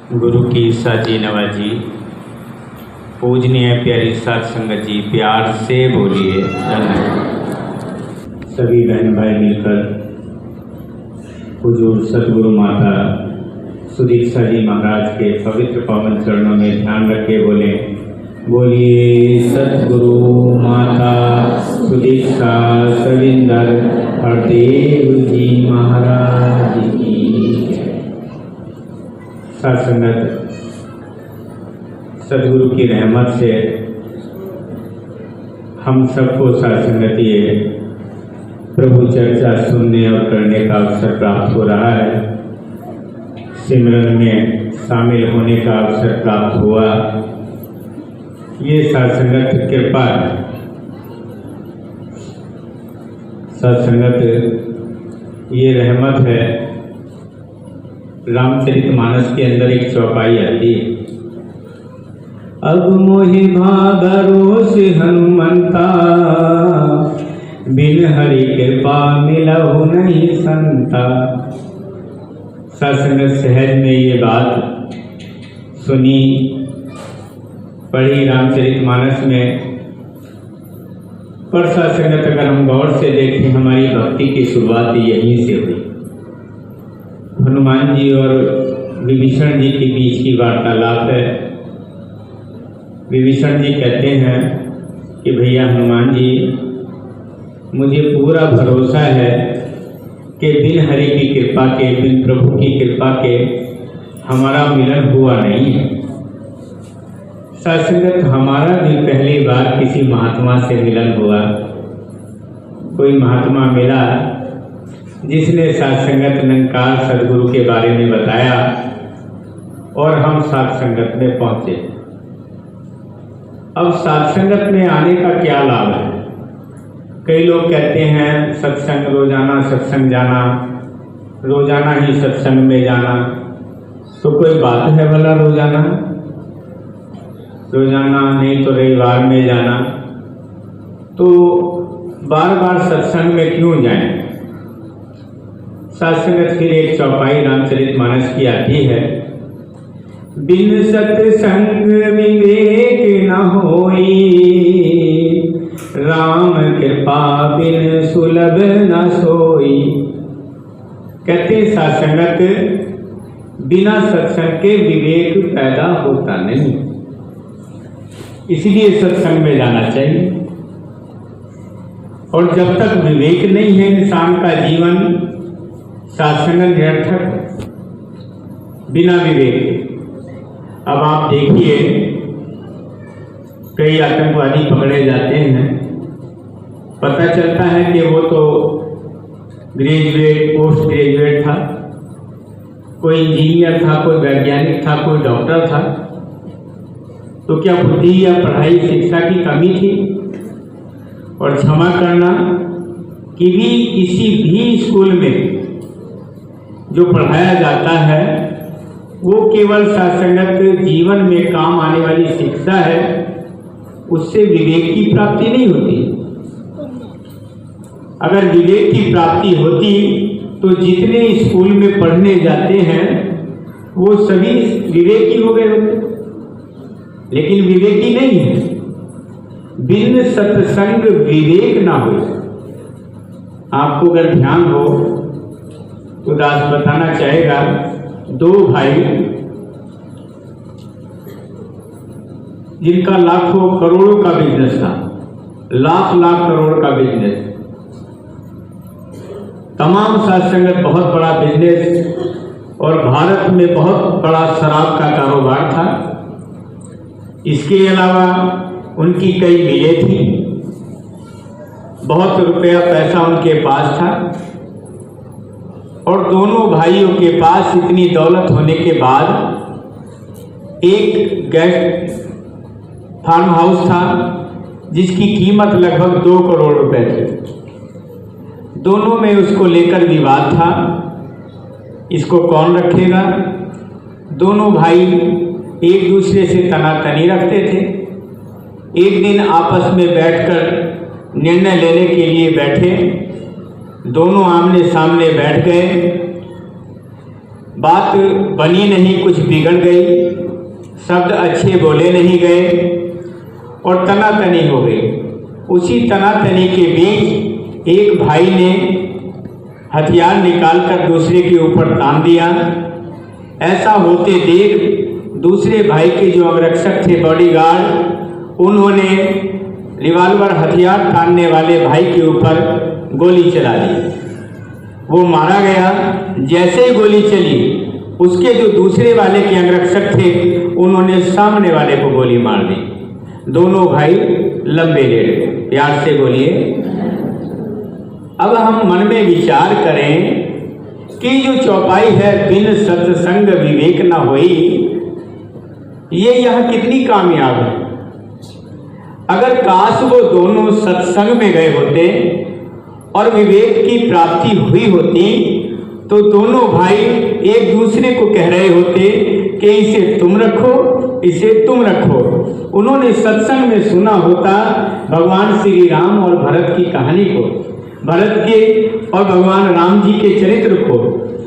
गुरु की साजी नवाजी, पूजनीय प्यारी साध संगत जी, प्यार से बोलिए धन्यवाद। सभी बहन भाई मिलकर हुजूर सतगुरु माता सुदीक्षा जी महाराज के पवित्र पावन चरणों में ध्यान रखे बोलिए सतगुरु माता सुदीक्षा सविंदर हरदेव जी महाराज की। साध संगत, सदगुरु की रहमत से हम सबको साध संगतीय प्रभु चर्चा सुनने और करने का अवसर प्राप्त हो रहा है। सिमरन में शामिल होने का अवसर प्राप्त हुआ। ये साध संगत कृपा है। साध संगत ये रहमत है। रामचरितमानस के अंदर एक चौपाई आती है, अब मोहि भागरोस हनुमंता, बिन हरि कृपा मिलहु नहीं संता। सत्संगत सहज में ये बात सुनी, पढ़ी रामचरितमानस में। पर सत्संगत अगर हम गौर से देखें, हमारी भक्ति की शुरुआत यहीं से हुई। हनुमान जी और विभीषण जी के बीच की वार्तालाप है। विभीषण जी कहते हैं कि भैया हनुमान जी, मुझे पूरा भरोसा है कि बिन हरि की कृपा के, बिन प्रभु की कृपा के हमारा मिलन हुआ नहीं है। सत्संगत, हमारा भी पहली बार किसी महात्मा से मिलन हुआ। कोई महात्मा मिला जिसने सत्संगत निरंकार सदगुरु के बारे में बताया और हम सत्संगत में पहुंचे। अब सत्संगत में आने का क्या लाभ है? कई लोग कहते हैं सत्संग रोजाना सत्संग जाना, रोजाना ही सत्संग में जाना। तो कोई बात है भला रोजाना नहीं तो रविवार में जाना? तो बार बार सत्संग में क्यों जाएं? सत्संगत फिर एक चौपाई रामचरितमानस की आती है, बिन सत्संग विवेक न होई, राम कृपा बिन सुलभ न सोई। कहते सत्संगत, बिना सत्संग के विवेक पैदा होता नहीं, इसलिए सत्संग में जाना चाहिए। और जब तक विवेक नहीं है इंसान का जीवन सत्संग निरर्थक, बिना विवेक। अब आप देखिए, कई आतंकवादी पकड़े जाते हैं, पता चलता है कि वो तो ग्रेजुएट, पोस्ट ग्रेजुएट था, कोई इंजीनियर था, कोई वैज्ञानिक था, कोई डॉक्टर था। तो क्या बुद्धि या पढ़ाई शिक्षा की कमी थी? और क्षमा करना कि भी किसी भी स्कूल में जो पढ़ाया जाता है वो केवल सत्संगत जीवन में काम आने वाली शिक्षा है, उससे विवेक की प्राप्ति नहीं होती। अगर विवेक की प्राप्ति होती तो जितने स्कूल में पढ़ने जाते हैं वो सभी विवेकी हो गए होते, लेकिन विवेकी नहीं है। बिन सत्संग विवेक ना हो। आपको अगर ध्यान हो तो दास बताना चाहेगा, दो भाई जिनका लाखों करोड़ों का बिजनेस था, लाख लाख करोड़ का बिजनेस, तमाम सत्संगत बहुत बड़ा बिजनेस और भारत में बहुत बड़ा शराब का कारोबार था। इसके अलावा उनकी कई मिलें थी, बहुत रुपया पैसा उनके पास था। और दोनों भाइयों के पास इतनी दौलत होने के बाद एक गेस्ट फार्म हाउस था जिसकी कीमत लगभग 2 करोड़ रुपए थी। दोनों में उसको लेकर विवाद था, इसको कौन रखेगा। दोनों भाई एक दूसरे से तनातनी रखते थे। एक दिन आपस में बैठकर निर्णय लेने के लिए बैठे, दोनों आमने सामने बैठ गए। बात बनी नहीं, कुछ बिगड़ गई, शब्द अच्छे बोले नहीं गए और तनातनी हो गई। उसी तनातनी के बीच एक भाई ने हथियार निकालकर दूसरे के ऊपर तान दिया। ऐसा होते देख दूसरे भाई के जो अंगरक्षक थे, बॉडीगार्ड, उन्होंने रिवॉल्वर हथियार तानने वाले भाई के ऊपर गोली चला दी। वो मारा गया। जैसे ही गोली चली, उसके जो दूसरे वाले के अंगरक्षक थे, उन्होंने सामने वाले को गोली मार दी। दोनों भाई लंबे लेट गए। प्यार से बोलिए। अब हम मन में विचार करें कि जो चौपाई है, बिन सत्संग विवेक न होई, ये यहाँ कितनी कामयाब है। अगर काश वो दोनों सत्संग में गए होते और विवेक की प्राप्ति हुई होती, तो दोनों भाई एक दूसरे को कह रहे होते कि इसे तुम रखो, इसे तुम रखो। उन्होंने सत्संग में सुना होता भगवान श्री राम और भरत की कहानी को, भरत के और भगवान राम जी के चरित्र को,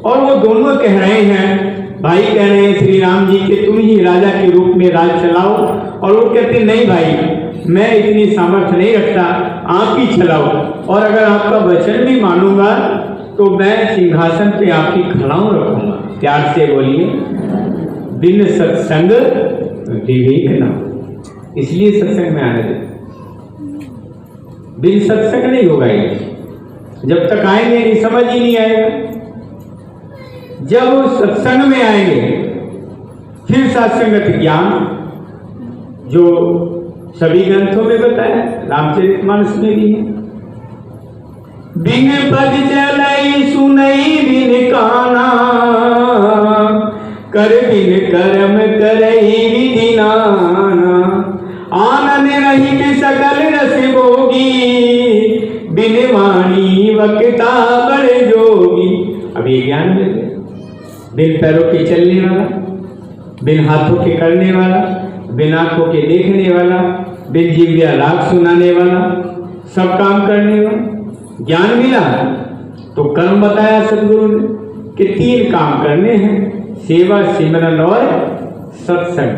और वो दोनों कह रहे हैं, भाई कह रहे हैं श्री राम जी के तुम ही राजा के रूप में राज चलाओ, और वो कहते नहीं भाई, मैं इतनी सामर्थ्य नहीं रखता, आप ही चलाओ, और अगर आपका वचन भी मानूंगा तो मैं सिंहासन पे आपकी खड़ाऊ रखूंगा। प्यार से बोलिए। बिन सत्संग विवेक न, इसलिए सत्संग में आने दे। बिन सत्संग नहीं होगा ये, जब तक आएंगे नहीं समझ ही नहीं आएगा। जब सत्संग में आएंगे फिर सत्संगत ज्ञान, जो सभी ग्रंथों में बताया, रामचरितमानस में भी है। बिन पद चलई सुनई बिन काना, कर बिन कर्म करई विधि नाना। आनंद रहित सकल रस भोगी, बिन वाणी वक्ता बड़ जोगी। अब ये ज्ञान मिल गया। बिन पैरों के चलने वाला, बिन हाथों के करने वाला, बिन आंखों के देखने वाला, बिन जिह्वा राग सुनाने वाला, सब काम करने वाला। ज्ञान मिला तो कर्म बताया सदगुरु ने कि 3 काम करने हैं, सेवा, सिमरन और सत्संग।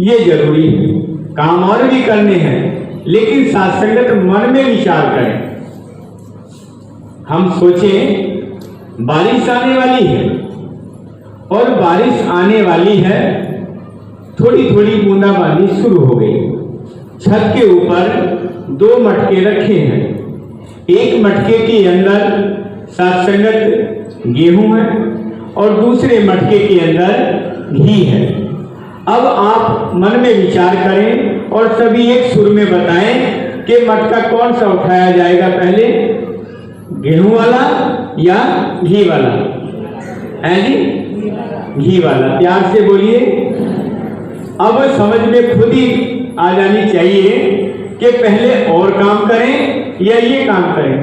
ये जरूरी है। काम और भी करने हैं, लेकिन सत्संगत मन में विचार करें। हम सोचें बारिश आने वाली है, और बारिश आने वाली है, थोड़ी थोड़ी बूंदाबांदी शुरू हो गई। छत के ऊपर 2 मटके रखे हैं। एक मटके के अंदर सत्संगत गेहूं है और दूसरे मटके के अंदर घी है। अब आप मन में विचार करें और सभी एक सुर में बताएं कि मटका कौन सा उठाया जाएगा पहले, गेहूं वाला या घी वाला? है जी, घी वाला। प्यार से बोलिए। अब समझ में खुद ही आ जानी चाहिए कि पहले और काम करें या ये काम करें,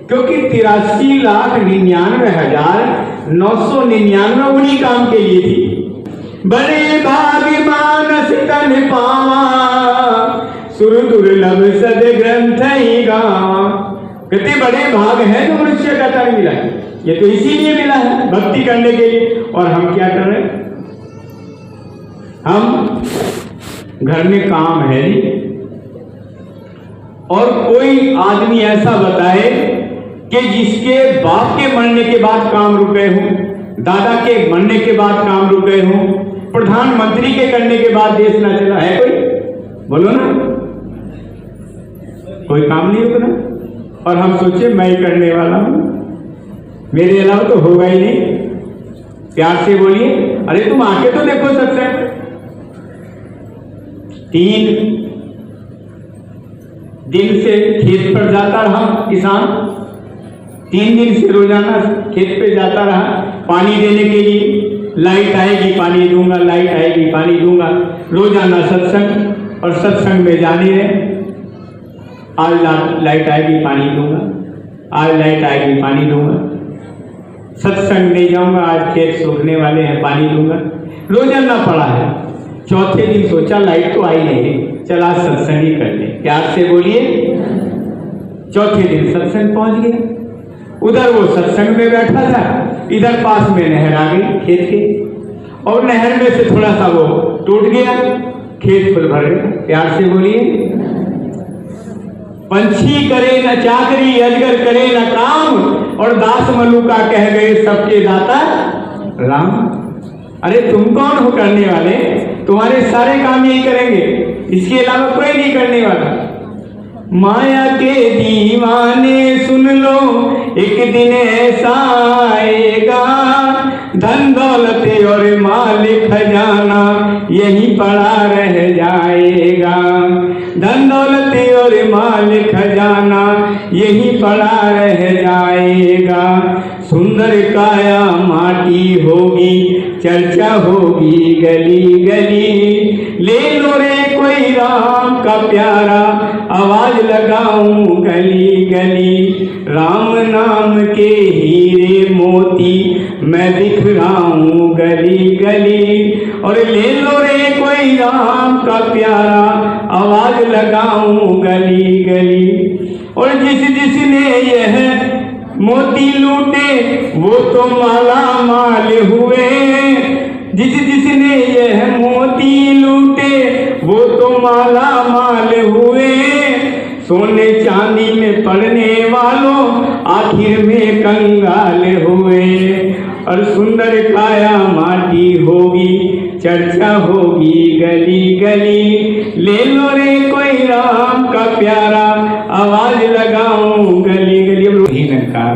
क्योंकि 83,99,999 उन्हीं काम के लिए थी। बड़े भाग मानस तन पावा, सुर दुर्लभ सद ग्रंथ ही गावा। कितने बड़े भाग हैं जो मनुष्य का तन मिला है। ये तो इसीलिए मिला है, भक्ति करने के लिए। और हम क्या कर रहे हैं? हम घर में काम है नहीं, और कोई आदमी ऐसा बताए कि जिसके बाप के मरने के बाद काम रुके हों, दादा के मरने के बाद काम रुके हों, प्रधानमंत्री के करने के बाद देश ना चला है। कोई बोलो ना, कोई काम नहीं रुकना। और हम सोचे मैं ही करने वाला हूं, मेरे अलावा तो होगा ही नहीं। प्यार से बोलिए। अरे तुम आके तो देखो सत्संग। 3 दिन से खेत पर जाता रहा किसान, 3 दिन से रोजाना खेत पे जाता रहा पानी देने के लिए। लाइट आएगी पानी दूंगा, लाइट आएगी पानी दूंगा। रोजाना सत्संग, और सत्संग में जाने रहे। आज लाइट आएगी पानी दूंगा, आज लाइट आएगी पानी दूंगा। सत्संग नहीं जाऊंगा, आज खेत सूखने वाले हैं पानी दूंगा। रोजाना पड़ा है। चौथे दिन सोचा लाइट तो आई नहीं, चला सत्संग ही कर ले। प्यार से बोलिए। चौथे दिन सत्संग पहुंच गया। उधर वो सत्संग में बैठा था, इधर पास में नहर आ गई खेत के, और नहर में से थोड़ा सा वो टूट गया, खेत फुल भर गया। प्यार से बोलिए, पंछी करे न चाकरी, अजगर करे न काम, और दास मलुका कह गए सबके दाता राम। अरे तुम कौन हो करने वाले, तुम्हारे सारे काम यही करेंगे, इसके अलावा कोई नहीं करने वाला। माया के दीवाने सुन लो, एक दिन ऐसा आएगा, धन दौलत और माल खजाना यहीं पड़ा रह जाएगा। धन दौलत और माल खजाना यहीं पड़ा रह जाएगा। सुंदर काया माटी होगी, चर्चा होगी गली गली। ले लो रे कोई राम का प्यारा, आवाज लगाऊं गली गली। राम नाम के हीरे मोती मैं दिखलाऊं गली गली। और ले लो रे कोई राम का प्यारा, आवाज लगाऊं गली गली। और जिसने यह मोती लूटे वो तो माला माल हुए। जिसने यह मोती लूटे वो तो माला माल हुए। सोने चांदी में पड़ने वालों आखिर में कंगाल हुए। और सुंदर काया माटी होगी, चर्चा होगी गली गली। ले लो रे कोई राम का प्यारा, आवाज लगाऊं गली गली। ही नकार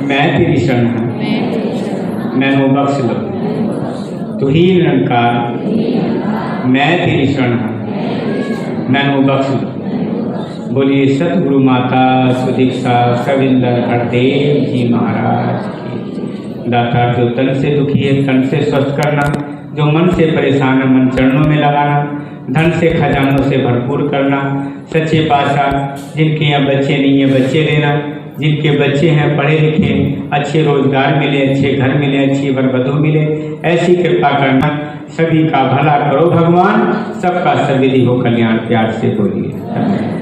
मैं तेरी शरण हूँ, मैनू बख्श लो। तू ही निरंकार मैं तेरी शरण हूँ, मैनू बख्श लो। बोलिए सतगुरु माता सुदीक्षा कविंदर हरदेव जी महाराज की। दाता जो तन से दुखी है तन से स्वस्थ करना, जो मन से परेशान है मन चरणों में लगाना, धन से खजानों से भरपूर करना। सच्चे पातशाह जिनके यहाँ बच्चे नहीं है बच्चे देना, जिनके बच्चे हैं पढ़े लिखे, अच्छे रोजगार मिले, अच्छे घर मिले, अच्छी वर वधू मिले, ऐसी कृपा करना। सभी का भला करो भगवान, सबका सविधि हो कल्याण। प्यार से बोलिए।